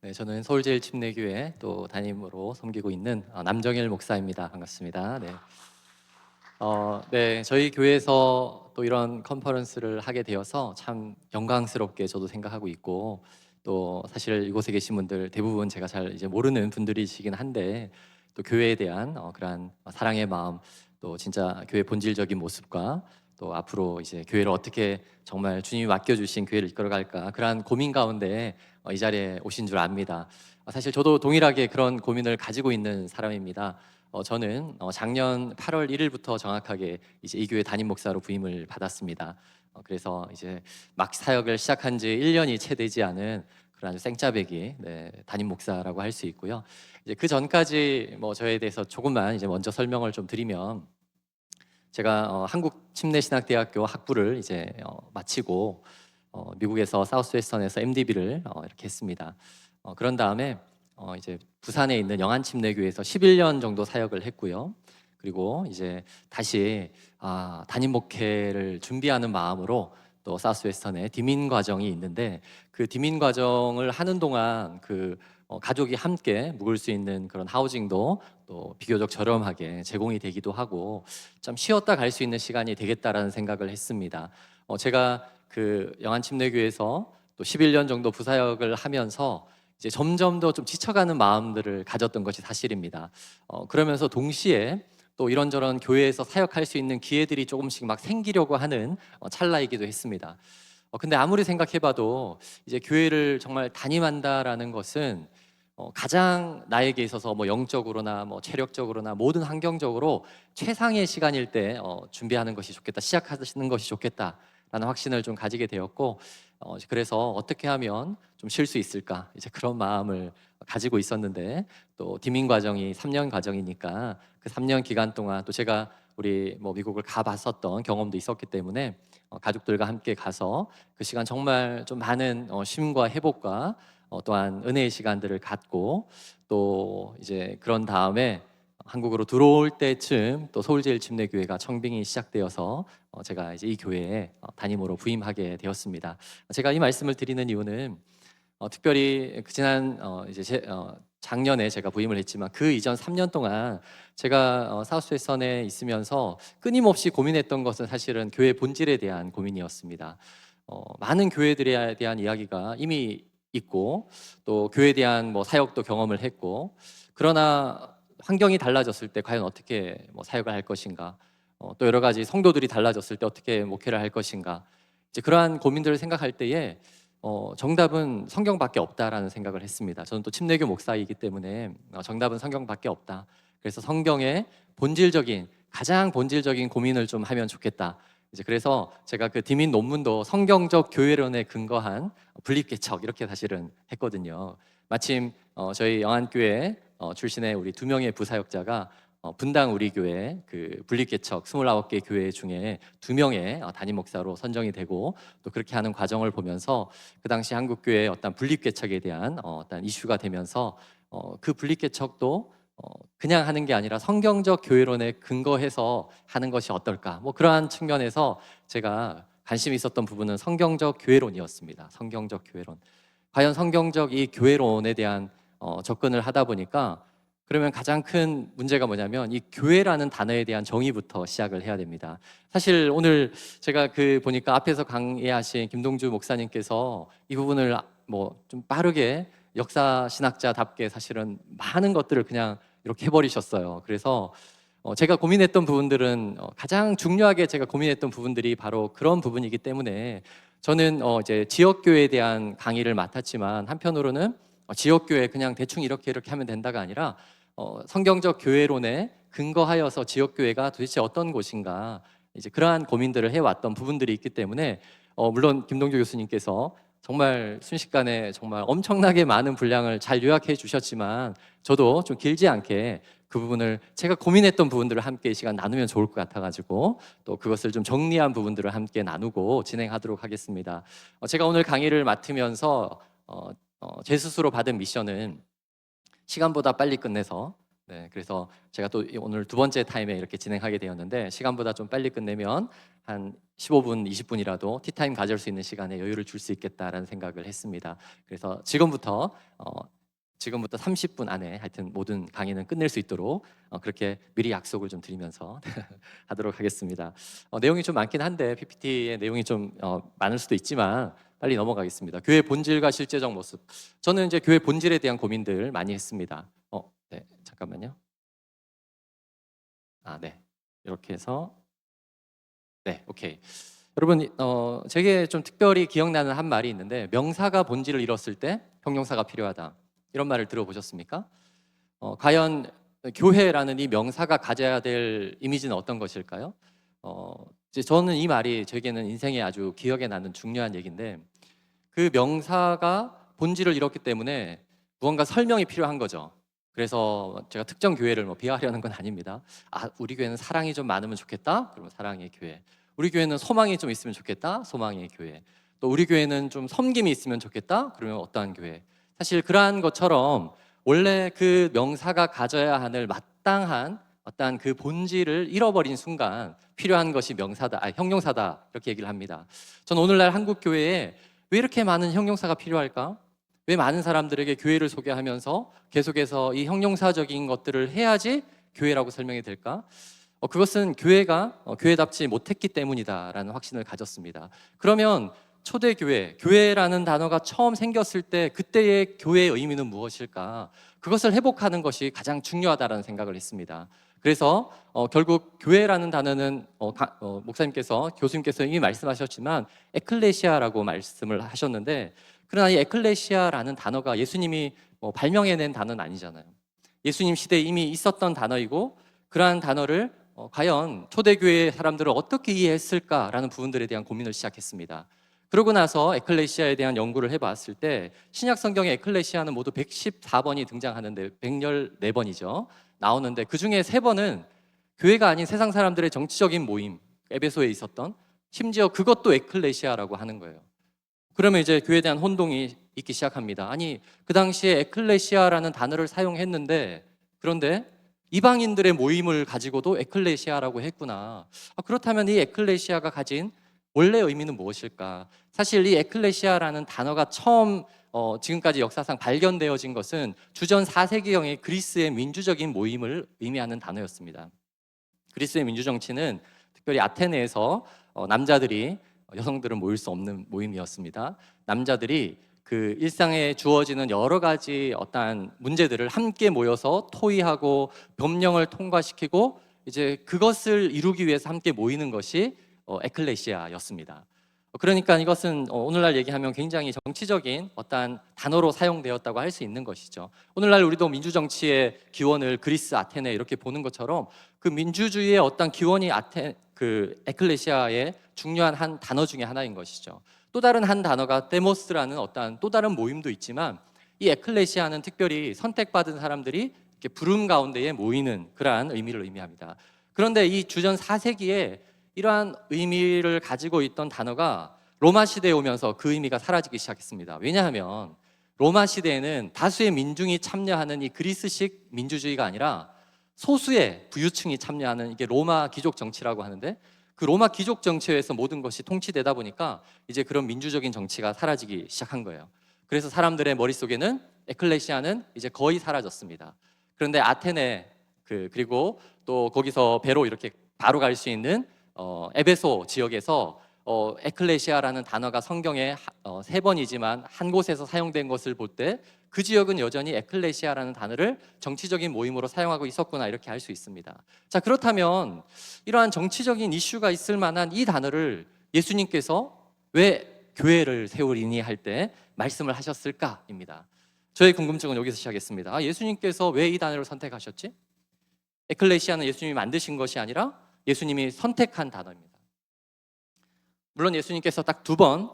네, 저는 서울제일침례교회 또 담임으로 섬기고 있는 남정일 목사입니다. 반갑습니다. 네. 네, 저희 교회에서 또 이런 컨퍼런스를 하게 되어서 참 영광스럽게 저도 생각하고 있고, 또 사실 이곳에 계신 분들 대부분 제가 잘 이제 모르는 분들이시긴 한데, 또 교회에 대한 그러한 사랑의 마음, 또 진짜 교회 본질적인 모습과 또 앞으로 이제 교회를 어떻게 정말 주님이 맡겨주신 교회를 이끌어갈까, 그러한 고민 가운데 이 자리에 오신 줄 압니다. 사실 저도 동일하게 그런 고민을 가지고 있는 사람입니다. 저는 작년 8월 1일부터 정확하게 이제 이 교회 담임 목사로 부임을 받았습니다. 그래서 이제 막 사역을 시작한 지 1년이 채 되지 않은 그런 아주 생짜배기 담임 목사라고 할 수 있고요. 이제 그 전까지 저에 대해서 조금만 이제 먼저 설명을 좀 드리면, 제가 한국침례신학대학교 학부를 이제 마치고 미국에서 사우스웨스턴에서 MDB를 이렇게 했습니다. 그런 다음에 이제 부산에 있는 영안침례교회에서 11년 정도 사역을 했고요. 그리고 이제 다시 담임 목회를 준비하는 마음으로 또 사우스웨스턴에 디민 과정이 있는데, 그 디민 과정을 하는 동안 가족이 함께 묵을 수 있는 그런 하우징도 또 비교적 저렴하게 제공이 되기도 하고, 좀 쉬었다 갈 수 있는 시간이 되겠다라는 생각을 했습니다. 제가 그 영안침례교회에서 또 11년 정도 부사역을 하면서 이제 점점 더 좀 지쳐가는 마음들을 가졌던 것이 사실입니다. 그러면서 동시에 또 이런저런 교회에서 사역할 수 있는 기회들이 조금씩 막 생기려고 하는 찰나이기도 했습니다. 근데 아무리 생각해봐도 이제 교회를 정말 담임한다라는 것은 가장 나에게 있어서 영적으로나 체력적으로나 모든 환경적으로 최상의 시간일 때 준비하는 것이 좋겠다, 시작하시는 것이 좋겠다라는 확신을 좀 가지게 되었고, 그래서 어떻게 하면 좀 쉴 수 있을까, 이제 그런 마음을 가지고 있었는데, 또 디민 과정이 3년 과정이니까 그 3년 기간 동안 또 제가 우리 미국을 가봤었던 경험도 있었기 때문에 가족들과 함께 가서 그 시간 정말 좀 많은 쉼과 회복과 또한 은혜의 시간들을 갖고, 또 이제 그런 다음에 한국으로 들어올 때쯤 또 서울제일침례교회가 청빙이 시작되어서 제가 이제 이 교회에 담임으로 부임하게 되었습니다. 제가 이 말씀을 드리는 이유는 특별히 그 지난 작년에 제가 부임을 했지만 그 이전 3년 동안 제가 사우스웨스턴에 있으면서 끊임없이 고민했던 것은 사실은 교회 본질에 대한 고민이었습니다. 많은 교회들에 대한 이야기가 이미 있고, 또 교회에 대한 사역도 경험을 했고, 그러나 환경이 달라졌을 때 과연 어떻게 사역을 할 것인가, 또 여러 가지 성도들이 달라졌을 때 어떻게 목회를 할 것인가, 이제 그러한 고민들을 생각할 때에 정답은 성경밖에 없다라는 생각을 했습니다. 저는 또 침례교 목사이기 때문에 정답은 성경밖에 없다. 그래서 성경의 가장 본질적인 고민을 좀 하면 좋겠다. 이제 그래서 제가 그 디민 논문도 성경적 교회론에 근거한 분립개척 이렇게 사실은 했거든요. 마침 저희 영안교회 출신의 우리 2명의 부사역자가 분당 우리 교회 그 분립개척 29개 교회 중에 2명의 담임 목사로 선정이 되고, 또 그렇게 하는 과정을 보면서 그 당시 한국 교회의 어떤 분립개척에 대한 어떤 이슈가 되면서 그 분립개척도 그냥 하는 게 아니라 성경적 교회론에 근거해서 하는 것이 어떨까, 그러한 측면에서 제가 관심이 있었던 부분은 성경적 교회론이었습니다. 성경적 교회론, 과연 성경적 이 교회론에 대한 접근을 하다 보니까, 그러면 가장 큰 문제가 뭐냐면 이 교회라는 단어에 대한 정의부터 시작을 해야 됩니다. 사실 오늘 제가 보니까 앞에서 강의하신 김동주 목사님께서 이 부분을 좀 빠르게 역사 신학자답게 사실은 많은 것들을 그냥 이렇게 해버리셨어요. 그래서 제가 고민했던 부분들은 가장 중요하게 제가 고민했던 부분들이 바로 그런 부분이기 때문에, 저는 이제 지역교회에 대한 강의를 맡았지만 한편으로는 지역교회 그냥 대충 이렇게 하면 된다가 아니라 성경적 교회론에 근거하여서 지역교회가 도대체 어떤 곳인가, 이제 그러한 고민들을 해왔던 부분들이 있기 때문에 물론 김동주 교수님께서 정말 순식간에 정말 엄청나게 많은 분량을 잘 요약해 주셨지만, 저도 좀 길지 않게 그 부분을 제가 고민했던 부분들을 함께 이 시간 나누면 좋을 것 같아가지고 또 그것을 좀 정리한 부분들을 함께 나누고 진행하도록 하겠습니다. 제가 오늘 강의를 맡으면서 제 스스로 받은 미션은 시간보다 빨리 끝내서 네, 그래서 제가 또 오늘 두 번째 타임에 이렇게 진행하게 되었는데 시간보다 좀 빨리 끝내면 한 15분, 20분이라도 티타임 가질 수 있는 시간에 여유를 줄 수 있겠다라는 생각을 했습니다. 그래서 지금부터 30분 안에 하여튼 모든 강의는 끝낼 수 있도록 그렇게 미리 약속을 좀 드리면서 하도록 하겠습니다. 내용이 좀 많긴 한데 PPT의 내용이 좀 많을 수도 있지만 빨리 넘어가겠습니다. 교회 본질과 실제적 모습. 저는 이제 교회 본질에 대한 고민들 많이 했습니다. 네, 잠깐만요. 네, 이렇게 해서 네, 오케이. 여러분, 제게 좀 특별히 기억나는 한 말이 있는데 명사가 본질을 잃었을 때 형용사가 필요하다. 이런 말을 들어보셨습니까? 과연 교회라는 이 명사가 가져야 될 이미지는 어떤 것일까요? 이제 저는 이 말이 저에게는 인생에 아주 기억에 나는 중요한 얘기인데 그 명사가 본질을 잃었기 때문에 무언가 설명이 필요한 거죠. 그래서 제가 특정 교회를 비하하려는 건 아닙니다. 우리 교회는 사랑이 좀 많으면 좋겠다. 그러면 사랑의 교회. 우리 교회는 소망이 좀 있으면 좋겠다. 소망의 교회. 또 우리 교회는 좀 섬김이 있으면 좋겠다. 그러면 어떠한 교회. 사실 그러한 것처럼 원래 그 명사가 가져야 하는 마땅한 어떠한 그 본질을 잃어버린 순간 필요한 것이 형용사다 이렇게 얘기를 합니다. 저는 오늘날 한국 교회에 왜 이렇게 많은 형용사가 필요할까? 왜 많은 사람들에게 교회를 소개하면서 계속해서 이 형용사적인 것들을 해야지 교회라고 설명이 될까? 그것은 교회가 교회답지 못했기 때문이다라는 확신을 가졌습니다. 그러면 초대교회, 교회라는 단어가 처음 생겼을 때 그때의 교회의 의미는 무엇일까? 그것을 회복하는 것이 가장 중요하다는 생각을 했습니다. 그래서 결국 교회라는 단어는 목사님께서 교수님께서 이미 말씀하셨지만 에클레시아라고 말씀을 하셨는데 그러나 이 에클레시아라는 단어가 예수님이 발명해낸 단어는 아니잖아요. 예수님 시대에 이미 있었던 단어이고 그러한 단어를 과연 초대교회 사람들을 어떻게 이해했을까라는 부분들에 대한 고민을 시작했습니다. 그러고 나서 에클레시아에 대한 연구를 해봤을 때 신약 성경에 에클레시아는 모두 114번이 등장하는데 114번이죠. 나오는데 그중에 3번은 교회가 아닌 세상 사람들의 정치적인 모임, 에베소에 있었던 심지어 그것도 에클레시아라고 하는 거예요. 그러면 이제 교회에 대한 혼동이 있기 시작합니다. 아니, 그 당시에 에클레시아라는 단어를 사용했는데 그런데 이방인들의 모임을 가지고도 에클레시아라고 했구나. 그렇다면 이 에클레시아가 가진 원래 의미는 무엇일까? 사실 이 에클레시아라는 단어가 처음 지금까지 역사상 발견되어진 것은 주전 4세기경의 그리스의 민주적인 모임을 의미하는 단어였습니다. 그리스의 민주정치는 특별히 아테네에서 남자들이 여성들은 모일 수 없는 모임이었습니다. 남자들이 그 일상에 주어지는 여러 가지 어떠한 문제들을 함께 모여서 토의하고 법령을 통과시키고 이제 그것을 이루기 위해서 함께 모이는 것이 에클레시아였습니다. 그러니까 이것은 오늘날 얘기하면 굉장히 정치적인 어떠한 단어로 사용되었다고 할 수 있는 것이죠. 오늘날 우리도 민주정치의 기원을 그리스 아테네 이렇게 보는 것처럼 그 민주주의의 어떤 기원이 그 에클레시아의 중요한 한 단어 중에 하나인 것이죠. 또 다른 한 단어가 데모스라는 어떠한 또 다른 모임도 있지만 이 에클레시아는 특별히 선택받은 사람들이 이렇게 부름 가운데에 모이는 그러한 의미를 의미합니다. 그런데 이 주전 4세기에 이러한 의미를 가지고 있던 단어가 로마 시대에 오면서 그 의미가 사라지기 시작했습니다. 왜냐하면 로마 시대에는 다수의 민중이 참여하는 이 그리스식 민주주의가 아니라 소수의 부유층이 참여하는 이게 로마 귀족 정치라고 하는데 그 로마 귀족 정치에서 모든 것이 통치되다 보니까 이제 그런 민주적인 정치가 사라지기 시작한 거예요. 그래서 사람들의 머릿속에는 에클레시아는 이제 거의 사라졌습니다. 그런데 아테네 그리고 또 거기서 배로 이렇게 바로 갈 수 있는 에베소 지역에서 에클레시아라는 단어가 성경에 3번이지만 한 곳에서 사용된 것을 볼 때 그 지역은 여전히 에클레시아라는 단어를 정치적인 모임으로 사용하고 있었구나 이렇게 알 수 있습니다. 자, 그렇다면 이러한 정치적인 이슈가 있을 만한 이 단어를 예수님께서 왜 교회를 세우리니 할 때 말씀을 하셨을까입니다. 저의 궁금증은 여기서 시작했습니다. 예수님께서 왜 이 단어를 선택하셨지? 에클레시아는 예수님이 만드신 것이 아니라 예수님이 선택한 단어입니다. 물론 예수님께서 딱 2번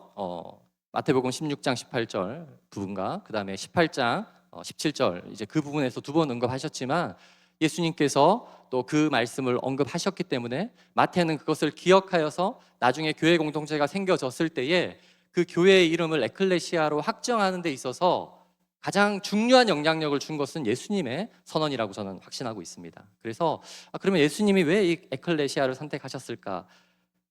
마태복음 16장 18절 부분과 그 다음에 18장 17절 이제 그 부분에서 2번 언급하셨지만 예수님께서 또 그 말씀을 언급하셨기 때문에 마태는 그것을 기억하여서 나중에 교회 공동체가 생겨졌을 때에 그 교회의 이름을 에클레시아로 확정하는 데 있어서 가장 중요한 영향력을 준 것은 예수님의 선언이라고 저는 확신하고 있습니다. 그래서 그러면 예수님이 왜 이 에클레시아를 선택하셨을까?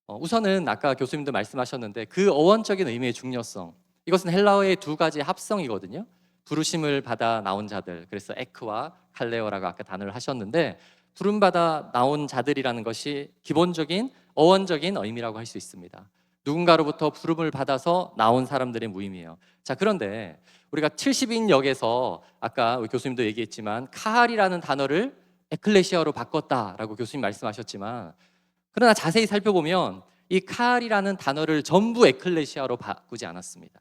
우선은 아까 교수님도 말씀하셨는데 그 어원적인 의미의 중요성, 이것은 헬라어의 두 가지 합성이거든요. 부르심을 받아 나온 자들, 그래서 에크와 칼레오라고 아까 단어를 하셨는데, 부름받아 나온 자들이라는 것이 기본적인 어원적인 의미라고 할 수 있습니다. 누군가로부터 부름을 받아서 나온 사람들의 모임이에요. 자, 그런데 우리가 70인역에서 아까 우리 교수님도 얘기했지만 카할이라는 단어를 에클레시아로 바꿨다라고 교수님 말씀하셨지만, 그러나 자세히 살펴보면 이 카할이라는 단어를 전부 에클레시아로 바꾸지 않았습니다.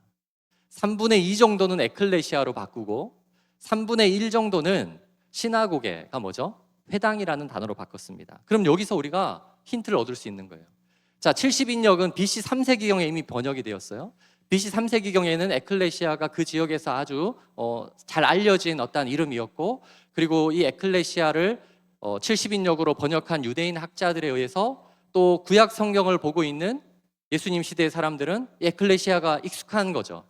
3분의 2 정도는 에클레시아로 바꾸고 3분의 1 정도는 시나고게가 뭐죠? 회당이라는 단어로 바꿨습니다. 그럼 여기서 우리가 힌트를 얻을 수 있는 거예요. 자, 70인역은 BC 3세기경에 이미 번역이 되었어요. BC 3세기경에는 에클레시아가 그 지역에서 아주 잘 알려진 어떤 이름이었고, 그리고 이 에클레시아를 70인역으로 번역한 유대인 학자들에 의해서 또 구약 성경을 보고 있는 예수님 시대의 사람들은 에클레시아가 익숙한 거죠.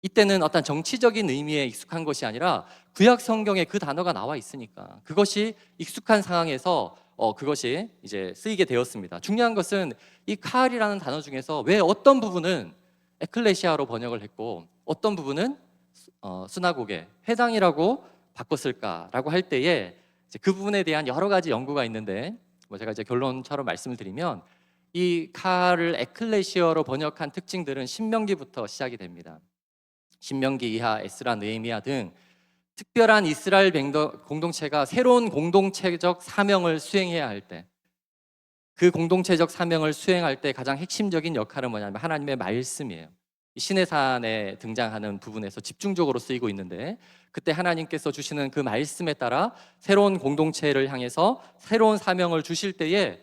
이때는 어떤 정치적인 의미에 익숙한 것이 아니라 구약 성경에 그 단어가 나와 있으니까 그것이 익숙한 상황에서 그것이 이제 쓰이게 되었습니다. 중요한 것은 이 카할이라는 단어 중에서 왜 어떤 부분은 에클레시아로 번역을 했고 어떤 부분은 스나고게, 회당이라고 바꿨을까라고 할 때에 이제 그 부분에 대한 여러 가지 연구가 있는데, 제가 이제 결론처럼 말씀을 드리면 이 카할을 에클레시아로 번역한 특징들은 신명기부터 시작이 됩니다. 신명기 이하, 에스라, 느헤미야 등 특별한 이스라엘 공동체가 새로운 공동체적 사명을 수행해야 할 때, 그 공동체적 사명을 수행할 때 가장 핵심적인 역할은 뭐냐면 하나님의 말씀이에요. 시내산에 등장하는 부분에서 집중적으로 쓰이고 있는데, 그때 하나님께서 주시는 그 말씀에 따라 새로운 공동체를 향해서 새로운 사명을 주실 때에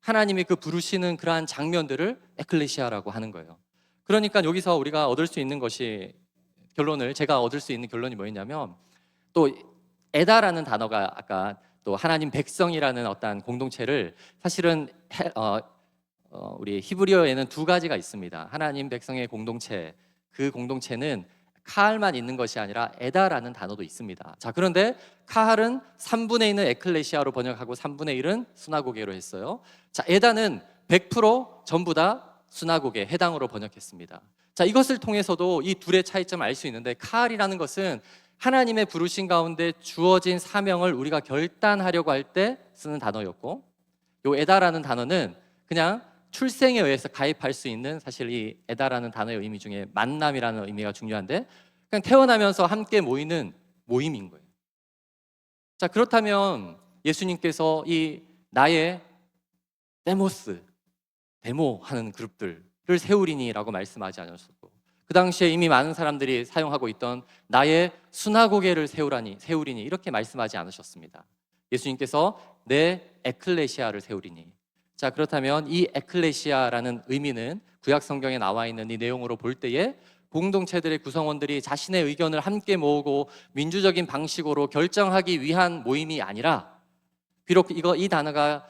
하나님이 그 부르시는 그러한 장면들을 에클레시아라고 하는 거예요. 그러니까 여기서 우리가 얻을 수 있는 것이, 제가 얻을 수 있는 결론이 뭐였냐면, 또 에다라는 단어가 아까 또 하나님 백성이라는 어떤 공동체를 사실은 우리 히브리어에는 두 가지가 있습니다. 하나님 백성의 공동체, 그 공동체는 카할만 있는 것이 아니라 에다라는 단어도 있습니다. 자, 그런데 카할은 3분의 2는 에클레시아로 번역하고 3분의 1은 수나고게로 했어요. 자, 에다는 100% 전부 다 수나고게, 해당으로 번역했습니다. 자, 이것을 통해서도 이 둘의 차이점을 알 수 있는데, 카할이라는 것은 하나님의 부르신 가운데 주어진 사명을 우리가 결단하려고 할 때 쓰는 단어였고, 요 에다라는 단어는 그냥 출생에 의해서 가입할 수 있는, 사실 이 에다라는 단어의 의미 중에 만남이라는 의미가 중요한데, 그냥 태어나면서 함께 모이는 모임인 거예요. 자, 그렇다면 예수님께서 이 나의 데모하는 그룹들을 세우리니라고 말씀하지 않으셨고, 그 당시에 이미 많은 사람들이 사용하고 있던 나의 수나고게를 세우리니 이렇게 말씀하지 않으셨습니다. 예수님께서 내 에클레시아를 세우리니. 자, 그렇다면 이 에클레시아라는 의미는 구약 성경에 나와 있는 이 내용으로 볼 때에 공동체들의 구성원들이 자신의 의견을 함께 모으고 민주적인 방식으로 결정하기 위한 모임이 아니라, 비록 이 단어가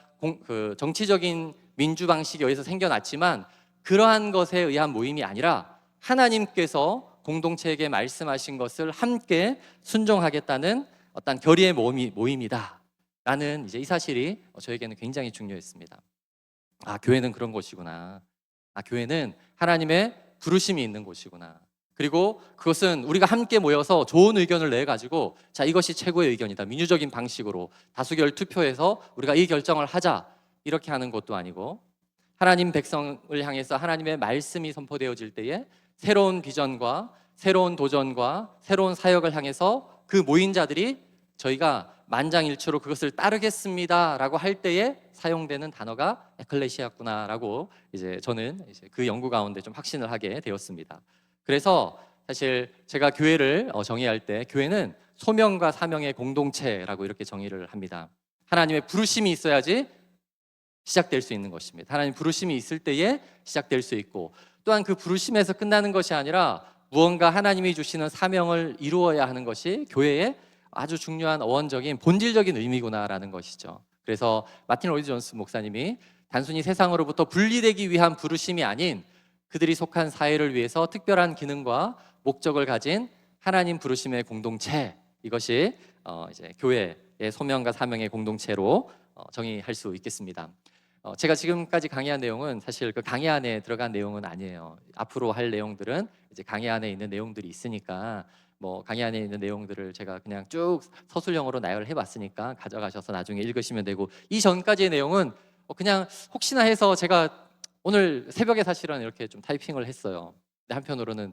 정치적인 민주 방식에 의해서 생겨났지만 그러한 것에 의한 모임이 아니라 하나님께서 공동체에게 말씀하신 것을 함께 순종하겠다는 어떤 결의의 모임이다 라는 이제 이 사실이 저에게는 굉장히 중요했습니다. 교회는 그런 곳이구나. 교회는 하나님의 부르심이 있는 곳이구나. 그리고 그것은 우리가 함께 모여서 좋은 의견을 내가지고 자, 이것이 최고의 의견이다, 민주적인 방식으로 다수결 투표해서 우리가 이 결정을 하자, 이렇게 하는 것도 아니고, 하나님 백성을 향해서 하나님의 말씀이 선포되어질 때에 새로운 비전과 새로운 도전과 새로운 사역을 향해서 그 모인 자들이 저희가 만장일치로 그것을 따르겠습니다 라고 할 때에 사용되는 단어가 에클레시아구나라고 이제 저는 그 연구 가운데 좀 확신을 하게 되었습니다. 그래서 사실 제가 교회를 정의할 때 교회는 소명과 사명의 공동체라고 이렇게 정의를 합니다. 하나님의 부르심이 있어야지 시작될 수 있는 것입니다. 하나님 부르심이 있을 때에 시작될 수 있고, 또한 그 부르심에서 끝나는 것이 아니라 무언가 하나님이 주시는 사명을 이루어야 하는 것이 교회의 아주 중요한 어원적인 본질적인 의미구나라는 것이죠. 그래서 마틴 로이드 존스 목사님이 단순히 세상으로부터 분리되기 위한 부르심이 아닌 그들이 속한 사회를 위해서 특별한 기능과 목적을 가진 하나님 부르심의 공동체, 이것이 이제 교회의 소명과 사명의 공동체로 정의할 수 있겠습니다. 제가 지금까지 강의한 내용은 사실 그 강의 안에 들어간 내용은 아니에요. 앞으로 할 내용들은 이제 강의 안에 있는 내용들이 있으니까 뭐 강의 안에 있는 내용들을 제가 그냥 쭉 서술형으로 나열해 봤으니까 가져가셔서 나중에 읽으시면 되고, 이 전까지의 내용은 그냥 혹시나 해서 제가 오늘 새벽에 사실은 이렇게 좀 타이핑을 했어요. 근데 한편으로는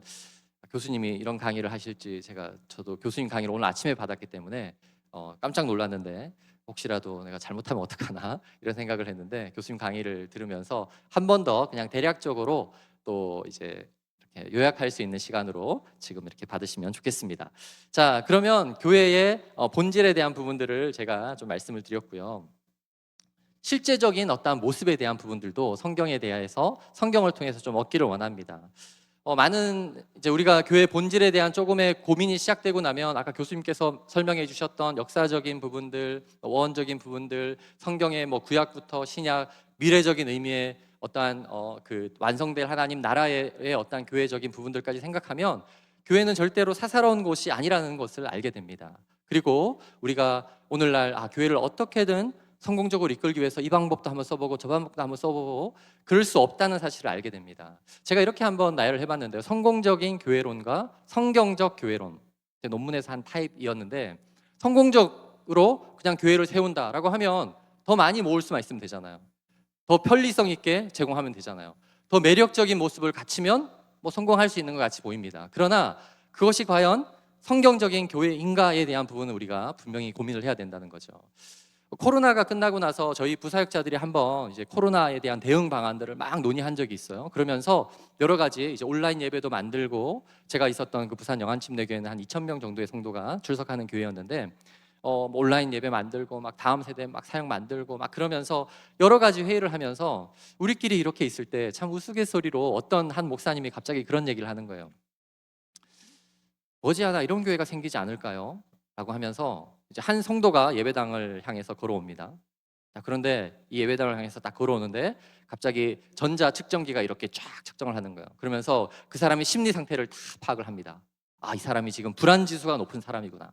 교수님이 이런 강의를 하실지, 저도 교수님 강의를 오늘 아침에 받았기 때문에 깜짝 놀랐는데 혹시라도 내가 잘못하면 어떡하나 이런 생각을 했는데, 교수님 강의를 들으면서 한 번 더 그냥 대략적으로 또 이제 이렇게 요약할 수 있는 시간으로 지금 이렇게 받으시면 좋겠습니다. 자, 그러면 교회의 본질에 대한 부분들을 제가 좀 말씀을 드렸고요. 실제적인 어떠한 모습에 대한 부분들도 성경에 대해서 성경을 통해서 좀 얻기를 원합니다. 많은 이제 우리가 교회 본질에 대한 조금의 고민이 시작되고 나면 아까 교수님께서 설명해 주셨던 역사적인 부분들, 원적인 부분들, 성경의 뭐 구약부터 신약, 미래적인 의미의 어떠한 그 완성될 하나님 나라의 어떠한 교회적인 부분들까지 생각하면 교회는 절대로 사사로운 곳이 아니라는 것을 알게 됩니다. 그리고 우리가 오늘날 교회를 어떻게든 성공적으로 이끌기 위해서 이 방법도 한번 써보고 저 방법도 한번 써보고 그럴 수 없다는 사실을 알게 됩니다. 제가 이렇게 한번 나열을 해봤는데요. 성공적인 교회론과 성경적 교회론, 제 논문에서 한 타입이었는데, 성공적으로 그냥 교회를 세운다라고 하면 더 많이 모을 수만 있으면 되잖아요. 더 편리성 있게 제공하면 되잖아요. 더 매력적인 모습을 갖추면 뭐 성공할 수 있는 것 같이 보입니다. 그러나 그것이 과연 성경적인 교회인가에 대한 부분은 우리가 분명히 고민을 해야 된다는 거죠. 코로나가 끝나고 나서 저희 부사역자들이 한번 이제 코로나에 대한 대응 방안들을 막 논의한 적이 있어요. 그러면서 여러 가지 이제 온라인 예배도 만들고, 제가 있었던 그 부산 영안침례교회는 한 2,000명 정도의 성도가 출석하는 교회였는데 뭐 온라인 예배 만들고 막 다음 세대 막 사역 만들고 막 그러면서 여러 가지 회의를 하면서 우리끼리 이렇게 있을 때 참 우스갯소리로 어떤 한 목사님이 갑자기 그런 얘기를 하는 거예요. 머지않아 이런 교회가 생기지 않을까요? 라고 하면서 이제 한 성도가 예배당을 향해서 걸어옵니다. 자, 그런데 이 예배당을 향해서 딱 걸어오는데 갑자기 전자 측정기가 이렇게 쫙 측정을 하는 거예요. 그러면서 그 사람의 심리 상태를 다 파악을 합니다. 이 사람이 지금 불안 지수가 높은 사람이구나.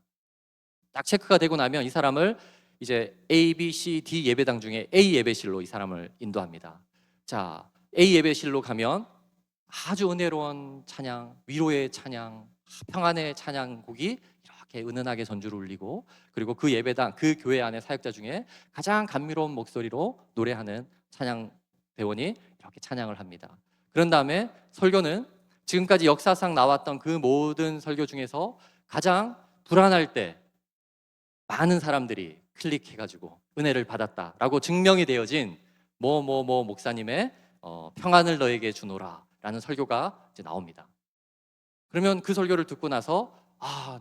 딱 체크가 되고 나면 이 사람을 이제 A, B, C, D 예배당 중에 A 예배실로 이 사람을 인도합니다. 자, A 예배실로 가면 아주 은혜로운 찬양, 위로의 찬양, 평안의 찬양곡이 이렇게 은은하게 전주를 울리고, 그리고 그 예배당, 그 교회 안에 사역자 중에 가장 감미로운 목소리로 노래하는 찬양 대원이 이렇게 찬양을 합니다. 그런 다음에 설교는 지금까지 역사상 나왔던 그 모든 설교 중에서 가장 불안할 때 많은 사람들이 클릭해가지고 은혜를 받았다라고 증명이 되어진 뭐뭐뭐 목사님의 평안을 너에게 주노라 라는 설교가 이제 나옵니다. 그러면 그 설교를 듣고 나서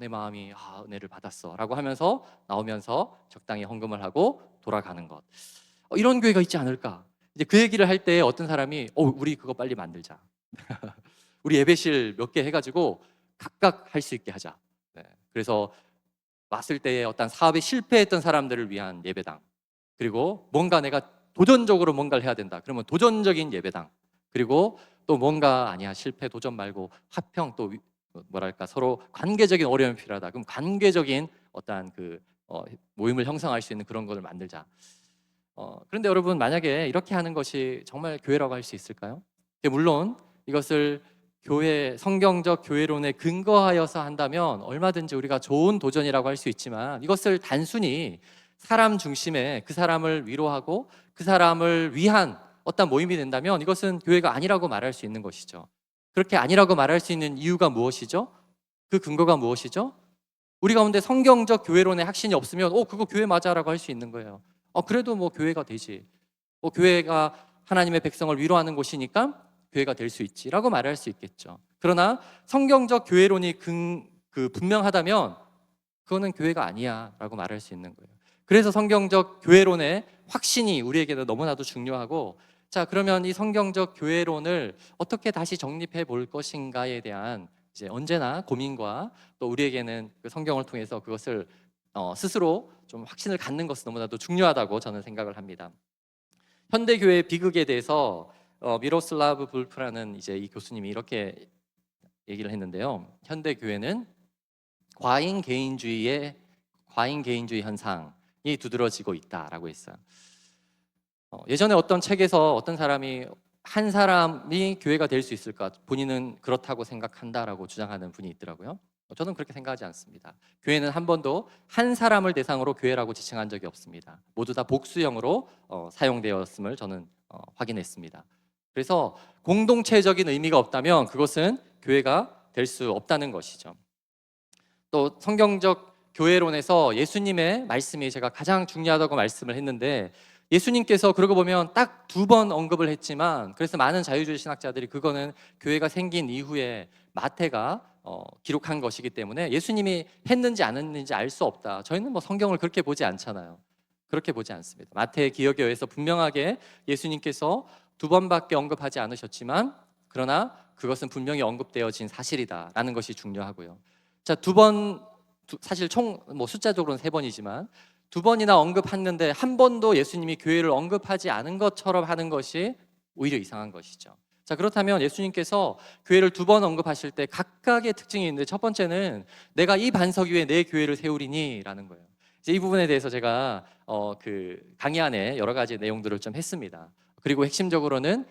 내 마음이 은혜를 받았어 라고 하면서 나오면서 적당히 헌금을 하고 돌아가는 것, 이런 교회가 있지 않을까. 이제 그 얘기를 할 때 어떤 사람이 우리 그거 빨리 만들자. 우리 예배실 몇 개 해가지고 각각 할 수 있게 하자. 네. 그래서 왔을 때의 어떤 사업에 실패했던 사람들을 위한 예배당, 그리고 뭔가 내가 도전적으로 뭔가를 해야 된다 그러면 도전적인 예배당, 그리고 또 뭔가 아니야 실패 도전 말고 화평, 또 뭐랄까 서로 관계적인 어려움이 필요하다 그럼 관계적인 어떠한 그 모임을 형성할 수 있는 그런 것을 만들자. 그런데 여러분, 만약에 이렇게 하는 것이 정말 교회라고 할 수 있을까요? 물론 이것을 교회, 성경적 교회론에 근거하여서 한다면 얼마든지 우리가 좋은 도전이라고 할 수 있지만, 이것을 단순히 사람 중심의 그 사람을 위로하고 그 사람을 위한 어떤 모임이 된다면 이것은 교회가 아니라고 말할 수 있는 것이죠. 그렇게 아니라고 말할 수 있는 이유가 무엇이죠? 그 근거가 무엇이죠? 우리 가운데 성경적 교회론의 확신이 없으면 그거 교회 맞아라고 할 수 있는 거예요. 그래도 뭐 교회가 되지, 교회가 하나님의 백성을 위로하는 곳이니까 교회가 될 수 있지라고 말할 수 있겠죠. 그러나 성경적 교회론이 분명하다면 그거는 교회가 아니야라고 말할 수 있는 거예요. 그래서 성경적 교회론의 확신이 우리에게는 너무나도 중요하고, 자, 그러면 이 성경적 교회론을 어떻게 다시 정립해 볼 것인가에 대한 이제 언제나 고민과, 또 우리에게는 그 성경을 통해서 그것을 스스로 좀 확신을 갖는 것은 너무나도 중요하다고 저는 생각을 합니다. 현대 교회의 비극에 대해서 미로슬라브 불프라는 이제 이 교수님이 이렇게 얘기를 했는데요. 현대 교회는 과잉 개인주의 현상이 두드러지고 있다라고 했어요. 예전에 어떤 책에서 어떤 사람이 한 사람이 교회가 될 수 있을까? 본인은 그렇다고 생각한다라고 주장하는 분이 있더라고요. 저는 그렇게 생각하지 않습니다. 교회는 한 번도 한 사람을 대상으로 교회라고 지칭한 적이 없습니다. 모두 다 복수형으로 사용되었음을 저는 확인했습니다. 그래서 공동체적인 의미가 없다면 그것은 교회가 될 수 없다는 것이죠. 또 성경적 교회론에서 예수님의 말씀이 제가 가장 중요하다고 말씀을 했는데, 예수님께서 그러고 보면 딱 2번 언급을 했지만, 그래서 많은 자유주의 신학자들이 그거는 교회가 생긴 이후에 마태가 기록한 것이기 때문에 예수님이 했는지 안 했는지 알 수 없다. 저희는 뭐 성경을 그렇게 보지 않잖아요. 그렇게 보지 않습니다. 마태의 기억에 의해서 분명하게 예수님께서 2번밖에 언급하지 않으셨지만, 그러나 그것은 분명히 언급되어진 사실이다라는 것이 중요하고요. 자, 사실 총 숫자적으로는 3번이지만 2번이나 언급했는데 한 번도 예수님이 교회를 언급하지 않은 것처럼 하는 것이 오히려 이상한 것이죠. 자, 그렇다면 예수님께서 교회를 2번 언급하실 때 각각의 특징이 있는데, 첫 번째는 내가 이 반석 위에 내 교회를 세우리니라는 거예요. 이제 이 부분에 대해서 제가 그 강의 안에 여러 가지 내용들을 좀 했습니다. 그리고 핵심적으로는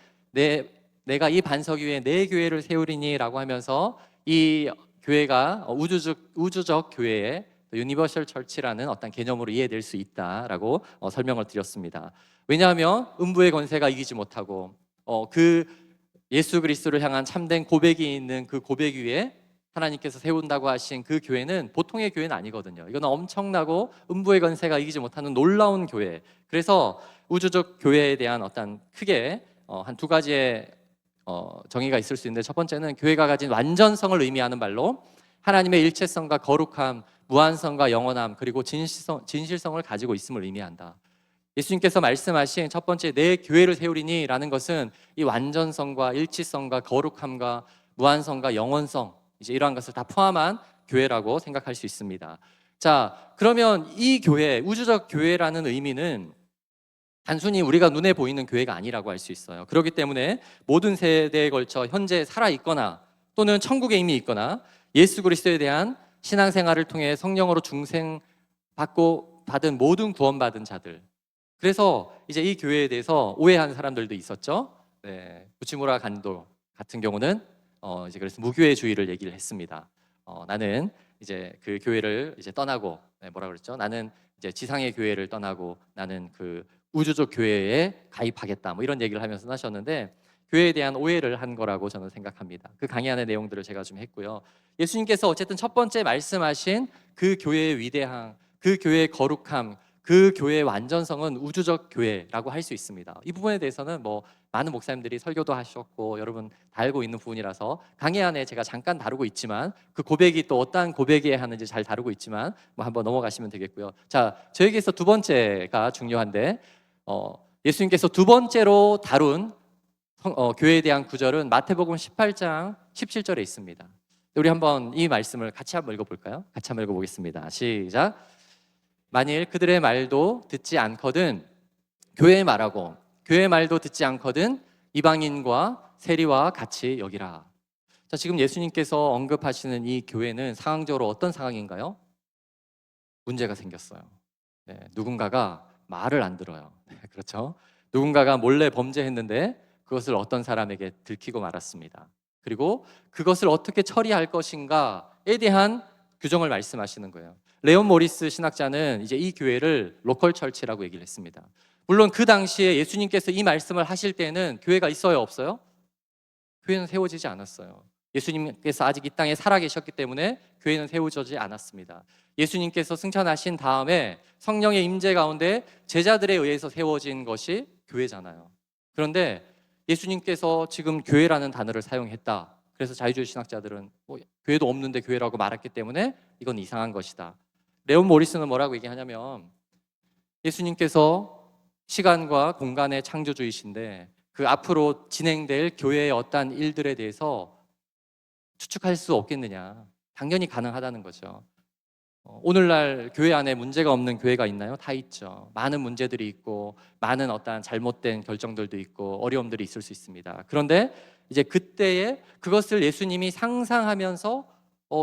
내가 이 반석 위에 내 교회를 세우리니라고 하면서 이 교회가 우주적 교회의 유니버셜 철치라는 어떤 개념으로 이해될 수 있다라고 설명을 드렸습니다. 왜냐하면 음부의 권세가 이기지 못하고 그 예수 그리스도를 향한 참된 고백이 있는 그 고백 위에 하나님께서 세운다고 하신 그 교회는 보통의 교회는 아니거든요. 이건 엄청나고 음부의 권세가 이기지 못하는 놀라운 교회. 그래서 우주적 교회에 대한 어떤 크게 한 2가지의 정의가 있을 수 있는데, 첫 번째는 교회가 가진 완전성을 의미하는 말로 하나님의 일체성과 거룩함, 무한성과 영원함, 그리고 진실성을 가지고 있음을 의미한다. 예수님께서 말씀하신 첫 번째 내 교회를 세우리니 라는 것은 이 완전성과 일치성과 거룩함과 무한성과 영원성, 이제 이러한 것을 다 포함한 교회라고 생각할 수 있습니다. 자, 그러면 이 교회, 우주적 교회라는 의미는 단순히 우리가 눈에 보이는 교회가 아니라고 할 수 있어요. 그렇기 때문에 모든 세대에 걸쳐 현재 살아있거나 또는 천국에 이미 있거나 예수 그리스도에 대한 신앙생활을 통해 성령으로 받은 모든 구원받은 자들. 그래서 이제 이 교회에 대해서 오해하는 사람들도 있었죠. 네, 부치무라 간도 같은 경우는 이제 그래서 무교회주의를 얘기를 했습니다. 나는 이제 그 교회를 이제 떠나고, 뭐라 그랬죠? 나는 이제 지상의 교회를 떠나고 나는 그 우주적 교회에 가입하겠다, 뭐 이런 얘기를 하면서 하셨는데, 교회에 대한 오해를 한 거라고 저는 생각합니다. 그 강의 안의 내용들을 제가 좀 했고요. 예수님께서 어쨌든 첫 번째 말씀하신 그 교회의 위대함, 그 교회의 거룩함, 그 교회의 완전성은 우주적 교회라고 할 수 있습니다. 이 부분에 대해서는 뭐 많은 목사님들이 설교도 하셨고 여러분 다 알고 있는 부분이라서 강의 안에 제가 잠깐 다루고 있지만, 그 고백이 또 어떠한 고백이어야 하는지 잘 다루고 있지만 뭐 한번 넘어가시면 되겠고요. 자, 저에게서 2번째가 중요한데, 예수님께서 2번째로 다룬 교회에 대한 구절은 마태복음 18장 17절에 있습니다. 우리 한번 이 말씀을 같이 한번 읽어볼까요? 같이 한번 읽어보겠습니다. 시작. 만일 그들의 말도 듣지 않거든 교회의 말하고 교회의 말도 듣지 않거든 이방인과 세리와 같이 여기라. 자, 지금 예수님께서 언급하시는 이 교회는 상황적으로 어떤 상황인가요? 문제가 생겼어요. 네, 누군가가 말을 안 들어요. 네, 그렇죠? 누군가가 몰래 범죄했는데 그것을 어떤 사람에게 들키고 말았습니다. 그리고 그것을 어떻게 처리할 것인가에 대한 규정을 말씀하시는 거예요. 레온 모리스 신학자는 이제 이 교회를 로컬 철치라고 얘기를 했습니다. 물론 그 당시에 예수님께서 이 말씀을 하실 때는 교회가 있어요, 없어요? 교회는 세워지지 않았어요. 예수님께서 아직 이 땅에 살아계셨기 때문에 교회는 세워지지 않았습니다. 예수님께서 승천하신 다음에 성령의 임재 가운데 제자들에 의해서 세워진 것이 교회잖아요. 그런데 예수님께서 지금 교회라는 단어를 사용했다. 그래서 자유주의 신학자들은 교회도 없는데 교회라고 말했기 때문에 이건 이상한 것이다. 레온 모리스는 뭐라고 얘기하냐면, 예수님께서 시간과 공간의 창조주이신데 그 앞으로 진행될 교회의 어떠한 일들에 대해서 추측할 수 없겠느냐. 당연히 가능하다는 거죠. 오늘날 교회 안에 문제가 없는 교회가 있나요? 다 있죠. 많은 문제들이 있고 많은 어떠한 잘못된 결정들도 있고 어려움들이 있을 수 있습니다. 그런데 이제 그때에 그것을 예수님이 상상하면서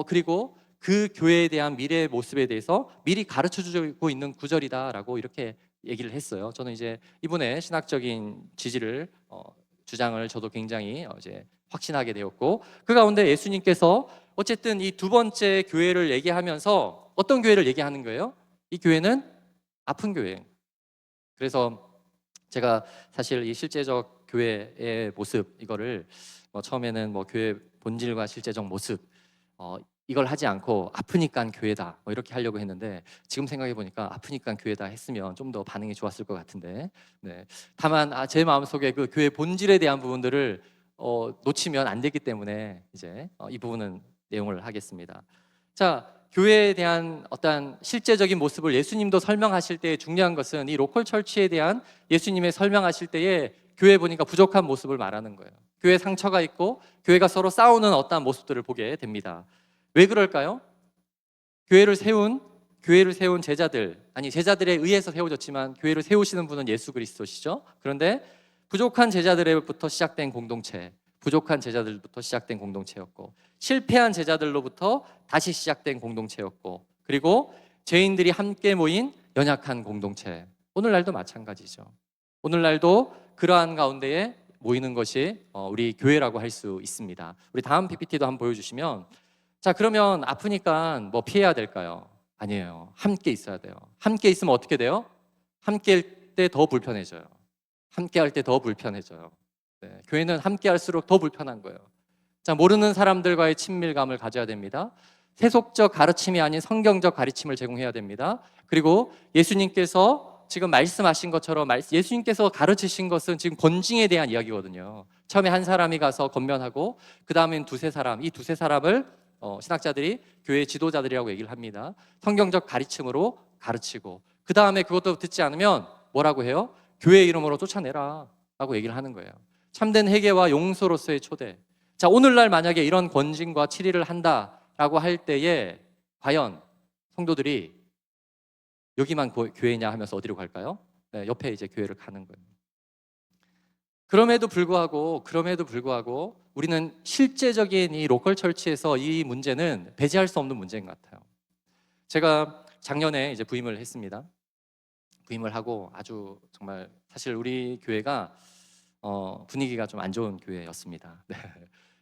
그리고 그 교회에 대한 미래의 모습에 대해서 미리 가르쳐주고 있는 구절이다라고 이렇게 얘기를 했어요. 저는 이제 이분의 신학적인 지지를 주장을 저도 굉장히 이제 확신하게 되었고, 그 가운데 예수님께서 어쨌든 이 두 번째 교회를 얘기하면서 어떤 교회를 얘기하는 거예요? 이 교회는 아픈 교회. 그래서 제가 사실 이 실제적 교회의 모습, 이거를 처음에는 교회 본질과 실제적 모습, 이걸 하지 않고 아프니까 교회다 이렇게 하려고 했는데, 지금 생각해 보니까 아프니까 교회다 했으면 좀 더 반응이 좋았을 것 같은데, 네. 다만 제 마음속에 그 교회 본질에 대한 부분들을 놓치면 안 되기 때문에 이제 이 부분은 내용을 하겠습니다. 자, 교회에 대한 어떤 실제적인 모습을 예수님도 설명하실 때 중요한 것은 이 로컬 철치에 대한 예수님의 설명하실 때에 교회 보니까 부족한 모습을 말하는 거예요. 교회 상처가 있고 교회가 서로 싸우는 어떠한 모습들을 보게 됩니다. 왜 그럴까요? 교회를 세운 제자들, 아니 제자들에 의해서 세워졌지만 교회를 세우시는 분은 예수 그리스도시죠. 그런데 부족한 제자들로부터 시작된 공동체, 부족한 제자들부터 시작된 공동체였고, 실패한 제자들로부터 다시 시작된 공동체였고, 그리고 죄인들이 함께 모인 연약한 공동체. 오늘날도 마찬가지죠. 오늘날도 그러한 가운데에 모이는 것이 우리 교회라고 할 수 있습니다. 우리 다음 PPT도 한번 보여주시면, 자, 그러면 아프니까 뭐 피해야 될까요? 아니에요. 함께 있어야 돼요. 함께 있으면 어떻게 돼요? 함께 할 때 더 불편해져요. 함께 할 때 더 불편해져요. 네, 교회는 함께 할수록 더 불편한 거예요. 자, 모르는 사람들과의 친밀감을 가져야 됩니다. 세속적 가르침이 아닌 성경적 가르침을 제공해야 됩니다. 그리고 예수님께서 지금 말씀하신 것처럼 예수님께서 가르치신 것은 지금 권징에 대한 이야기거든요. 처음에 한 사람이 가서 권면하고 그 다음엔 두세 사람, 이 두세 사람을 신학자들이 교회 지도자들이라고 얘기를 합니다. 성경적 가르침으로 가르치고, 그 다음에 그것도 듣지 않으면 뭐라고 해요? 교회 이름으로 쫓아내라 라고 얘기를 하는 거예요. 참된 회개와 용서로서의 초대. 자, 오늘날 만약에 이런 권징과 치리를 한다라고 할 때에 과연 성도들이 여기만 교회냐 하면서 어디로 갈까요? 네, 옆에 이제 교회를 가는 거예요. 그럼에도 불구하고 우리는 실제적인 이 로컬 철치에서 이 문제는 배제할 수 없는 문제인 것 같아요. 제가 작년에 이제 부임을 했습니다. 부임을 하고 아주 정말 사실 우리 교회가 분위기가 좀 안 좋은 교회였습니다. 네.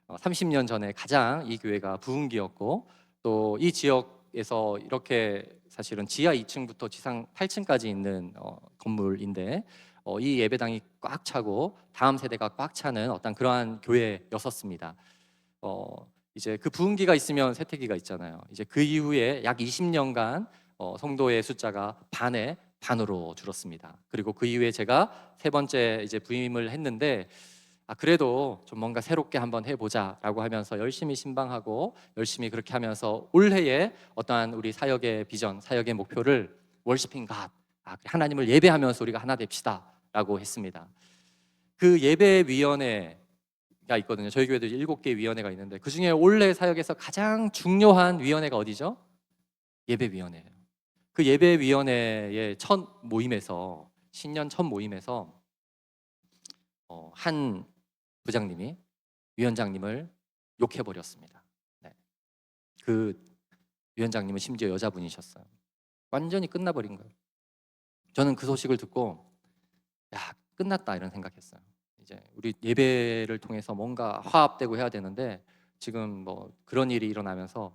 30년 전에 가장 이 교회가 부흥기였고, 또 이 지역에서 이렇게 사실은 지하 2층부터 지상 8층까지 있는 건물인데, 이 예배당이 꽉 차고 다음 세대가 꽉 차는 어떤 그러한 교회였었습니다. 이제 그 부흥기가 있으면 세태기가 있잖아요. 이제 그 이후에 약 20년간 성도의 숫자가 반으로 줄었습니다. 그리고 그 이후에 제가 세 번째 이제 부임을 했는데, 그래도 좀 뭔가 새롭게 한번 해보자라고 하면서 열심히 신방하고 열심히 그렇게 하면서 올해의 어떠한 우리 사역의 비전, 사역의 목표를 월시핑 갓, 하나님을 예배하면서 우리가 하나 됩시다라고 했습니다. 그 예배위원회가 있거든요. 저희 교회도 7개 위원회가 있는데, 그 중에 올해 사역에서 가장 중요한 위원회가 어디죠? 예배위원회예요. 그 예배위원회의 첫 모임에서, 신년 첫 모임에서 한 부장님이 위원장님을 욕해버렸습니다. 네. 그 위원장님은 심지어 여자분이셨어요. 완전히 끝나버린 거예요. 저는 그 소식을 듣고 야, 끝났다 이런 생각했어요. 이제 우리 예배를 통해서 뭔가 화합되고 해야 되는데 지금 뭐 그런 일이 일어나면서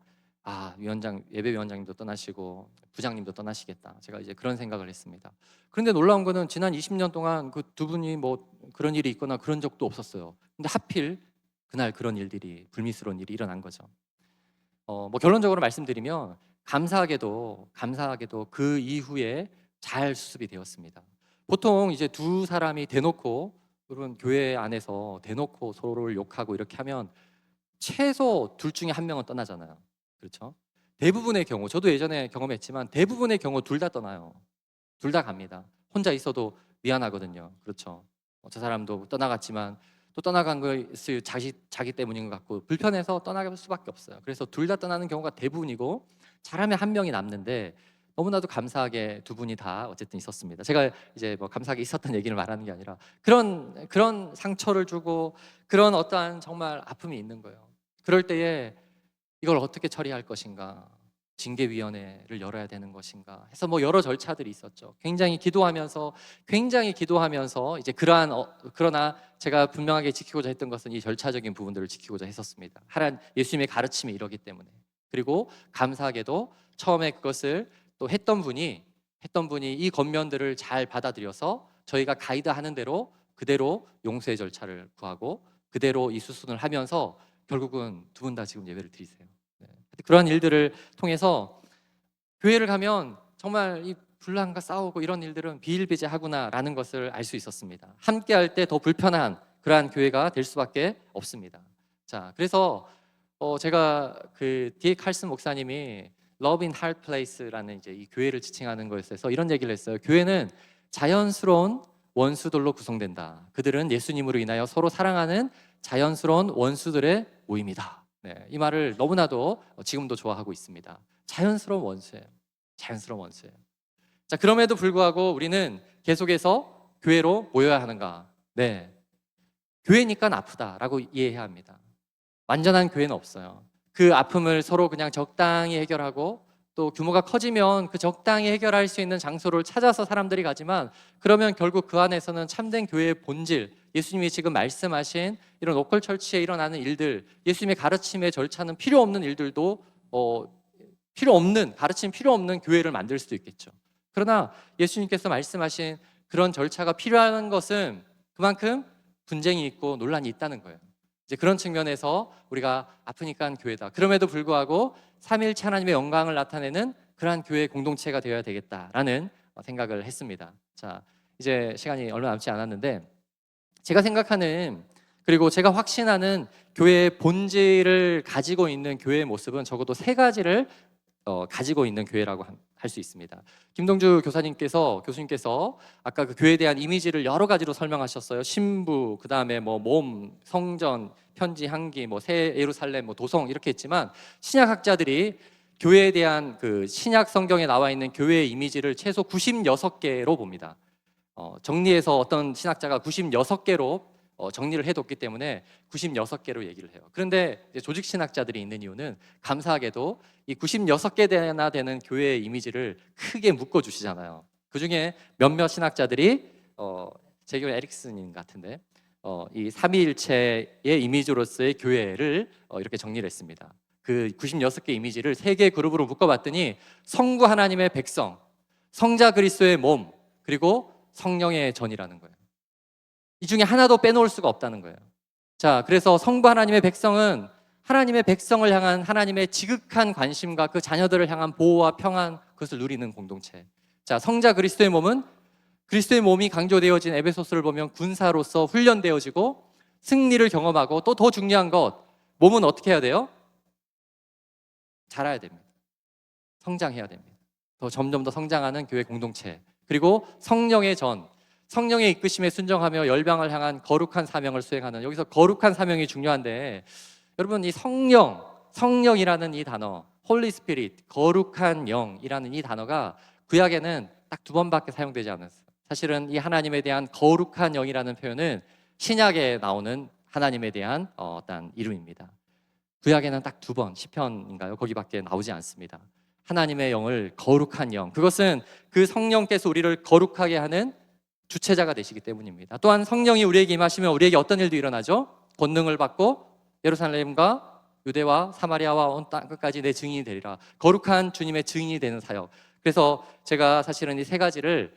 예배위원장님도 떠나시고 부장님도 떠나시겠다. 제가 이제 그런 생각을 했습니다. 그런데 놀라운 거는 지난 20년 동안 그 두 분이 뭐 그런 일이 있거나 그런 적도 없었어요. 근데 하필 그날 그런 일들이, 불미스러운 일이 일어난 거죠. 뭐 결론적으로 말씀드리면 감사하게도 그 이후에 잘 수습이 되었습니다. 보통 이제 두 사람이 대놓고, 그런 교회 안에서 대놓고 서로를 욕하고 이렇게 하면 최소 둘 중에 한 명은 떠나잖아요. 그렇죠? 대부분의 경우, 저도 예전에 경험했지만 대부분의 경우 둘 다 떠나요. 둘 다 갑니다. 혼자 있어도 미안하거든요. 그렇죠? 저 사람도 떠나갔지만 또 떠나간 것이 자기 때문인 것 같고 불편해서 떠나갈 수밖에 없어요. 그래서 둘 다 떠나는 경우가 대부분이고, 잘하면 한 명이 남는데 너무나도 감사하게 두 분이 다 어쨌든 있었습니다. 제가 이제 뭐 감사하게 있었던 얘기를 말하는 게 아니라 그런 상처를 주고 그런 어떠한 정말 아픔이 있는 거예요. 그럴 때에 이걸 어떻게 처리할 것인가, 징계위원회를 열어야 되는 것인가 해서 뭐 여러 절차들이 있었죠. 굉장히 기도하면서 이제 그러나 제가 분명하게 지키고자 했던 것은 이 절차적인 부분들을 지키고자 했었습니다. 예수님의 가르침이 이러기 때문에. 그리고 감사하게도 처음에 그것을 또 했던 분이 이 겉면들을 잘 받아들여서 저희가 가이드하는 대로 그대로 용서의 절차를 구하고 그대로 이 수순을 하면서 결국은 두 분 다 지금 예배를 드리세요. 네. 그러한 일들을 통해서 교회를 가면 정말 이 분란과 싸우고 이런 일들은 비일비재하구나라는 것을 알 수 있었습니다. 함께 할 때 더 불편한 그러한 교회가 될 수밖에 없습니다. 자, 그래서 제가 그 D.A. 칼슨 목사님이 Love in Hard Place라는 이제 이 교회를 지칭하는 것에서 이런 얘기를 했어요. 교회는 자연스러운 원수들로 구성된다. 그들은 예수님으로 인하여 서로 사랑하는 자연스러운 원수들의 모임이다. 네, 이 말을 너무나도 지금도 좋아하고 있습니다. 자연스러운 원수예요. 자연스러운 원수예요. 자, 그럼에도 불구하고 우리는 계속해서 교회로 모여야 하는가? 네, 교회니까 아프다라고 이해해야 합니다. 완전한 교회는 없어요. 그 아픔을 서로 그냥 적당히 해결하고 또 규모가 커지면 그 적당히 해결할 수 있는 장소를 찾아서 사람들이 가지만 그러면 결국 그 안에서는 참된 교회의 본질, 예수님이 지금 말씀하신 이런 로컬 철치에 일어나는 일들, 예수님의 가르침의 절차는 필요 없는 일들도 가르침 필요 없는 교회를 만들 수도 있겠죠. 그러나 예수님께서 말씀하신 그런 절차가 필요한 것은 그만큼 분쟁이 있고 논란이 있다는 거예요. 이제 그런 측면에서 우리가 아프니까 교회다. 그럼에도 불구하고 삼위일체 하나님의 영광을 나타내는 그러한 교회 공동체가 되어야 되겠다라는 생각을 했습니다. 자, 이제 시간이 얼마 남지 않았는데 제가 생각하는 그리고 제가 확신하는 교회의 본질을 가지고 있는 교회의 모습은 적어도 세 가지를 가지고 있는 교회라고 할 수 있습니다. 김동주 교수님께서 아까 그 교회에 대한 이미지를 여러 가지로 설명하셨어요. 신부, 그 다음에 뭐 몸, 성전, 편지, 향기, 뭐 새 예루살렘, 뭐 도성 이렇게 했지만 신약학자들이 교회에 대한 그 신약 성경에 나와 있는 교회의 이미지를 최소 96개로 봅니다. 정리해서 어떤 신학자가 96개로 정리를 해뒀기 때문에 96개로 얘기를 해요. 그런데 이제 조직신학자들이 있는 이유는 감사하게도 이 96개나 되는 교회의 이미지를 크게 묶어주시잖아요. 그중에 몇몇 신학자들이 제 기억에 에릭슨인 같은데 이 삼위일체의 이미지로서의 교회를 이렇게 정리를 했습니다. 그 96개 이미지를 3개의 그룹으로 묶어봤더니 성부 하나님의 백성, 성자 그리스도의 몸, 그리고 성령의 전이라는 거예요. 이 중에 하나도 빼놓을 수가 없다는 거예요. 자, 그래서 성부 하나님의 백성은 하나님의 백성을 향한 하나님의 지극한 관심과 그 자녀들을 향한 보호와 평안, 그것을 누리는 공동체. 자, 성자 그리스도의 몸은 그리스도의 몸이 강조되어진 에베소스를 보면 군사로서 훈련되어지고 승리를 경험하고 또 더 중요한 것, 몸은 어떻게 해야 돼요? 자라야 됩니다. 성장해야 됩니다. 점점 더 성장하는 교회 공동체. 그리고 성령의 전, 성령의 이끄심에 순종하며 열방을 향한 거룩한 사명을 수행하는, 여기서 거룩한 사명이 중요한데 여러분, 이 성령이라는 이 단어, Holy Spirit, 거룩한 영이라는 이 단어가 구약에는 딱 2번밖에 사용되지 않았어요. 사실은 이 하나님에 대한 거룩한 영이라는 표현은 신약에 나오는 하나님에 대한 어떤 이름입니다. 구약에는 딱 2번, 시편인가요? 거기밖에 나오지 않습니다. 하나님의 영을 거룩한 영, 그것은 그 성령께서 우리를 거룩하게 하는 주체자가 되시기 때문입니다. 또한 성령이 우리에게 임하시면 우리에게 어떤 일도 일어나죠? 권능을 받고 예루살렘과 유대와 사마리아와 온 땅 끝까지 내 증인이 되리라. 거룩한 주님의 증인이 되는 사역. 그래서 제가 사실은 이 3가지를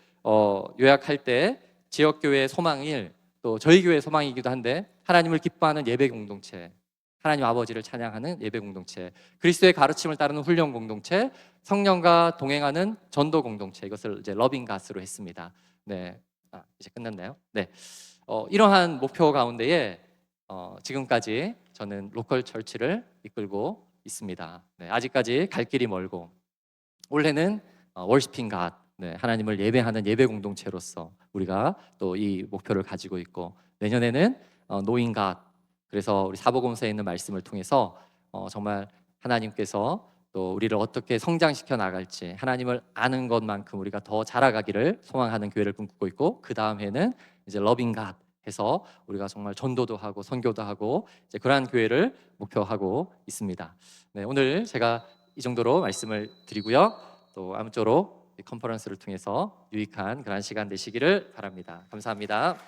요약할 때 지역교회의 소망일, 또 저희 교회의 소망이기도 한데 하나님을 기뻐하는 예배 공동체, 하나님 아버지를 찬양하는 예배 공동체, 그리스도의 가르침을 따르는 훈련 공동체, 성령과 동행하는 전도 공동체, 이것을 이제 러빙 갓으로 했습니다. 네, 이제 끝났나요? 네, 이러한 목표 가운데에 지금까지 저는 로컬 철치를 이끌고 있습니다. 네, 아직까지 갈 길이 멀고 올해는 월시핑 갓, 네, 하나님을 예배하는 예배 공동체로서 우리가 또 이 목표를 가지고 있고, 내년에는 노인 갓, 그래서 우리 사복음서에 있는 말씀을 통해서 정말 하나님께서 또 우리를 어떻게 성장시켜 나갈지, 하나님을 아는 것만큼 우리가 더 자라가기를 소망하는 교회를 꿈꾸고 있고, 그 다음 해는 이제 러빙 갓 해서 우리가 정말 전도도 하고 선교도 하고 이제 그러한 교회를 목표하고 있습니다. 네, 오늘 제가 이 정도로 말씀을 드리고요. 또 아무쪼록 이 컨퍼런스를 통해서 유익한 그런 시간 되시기를 바랍니다. 감사합니다.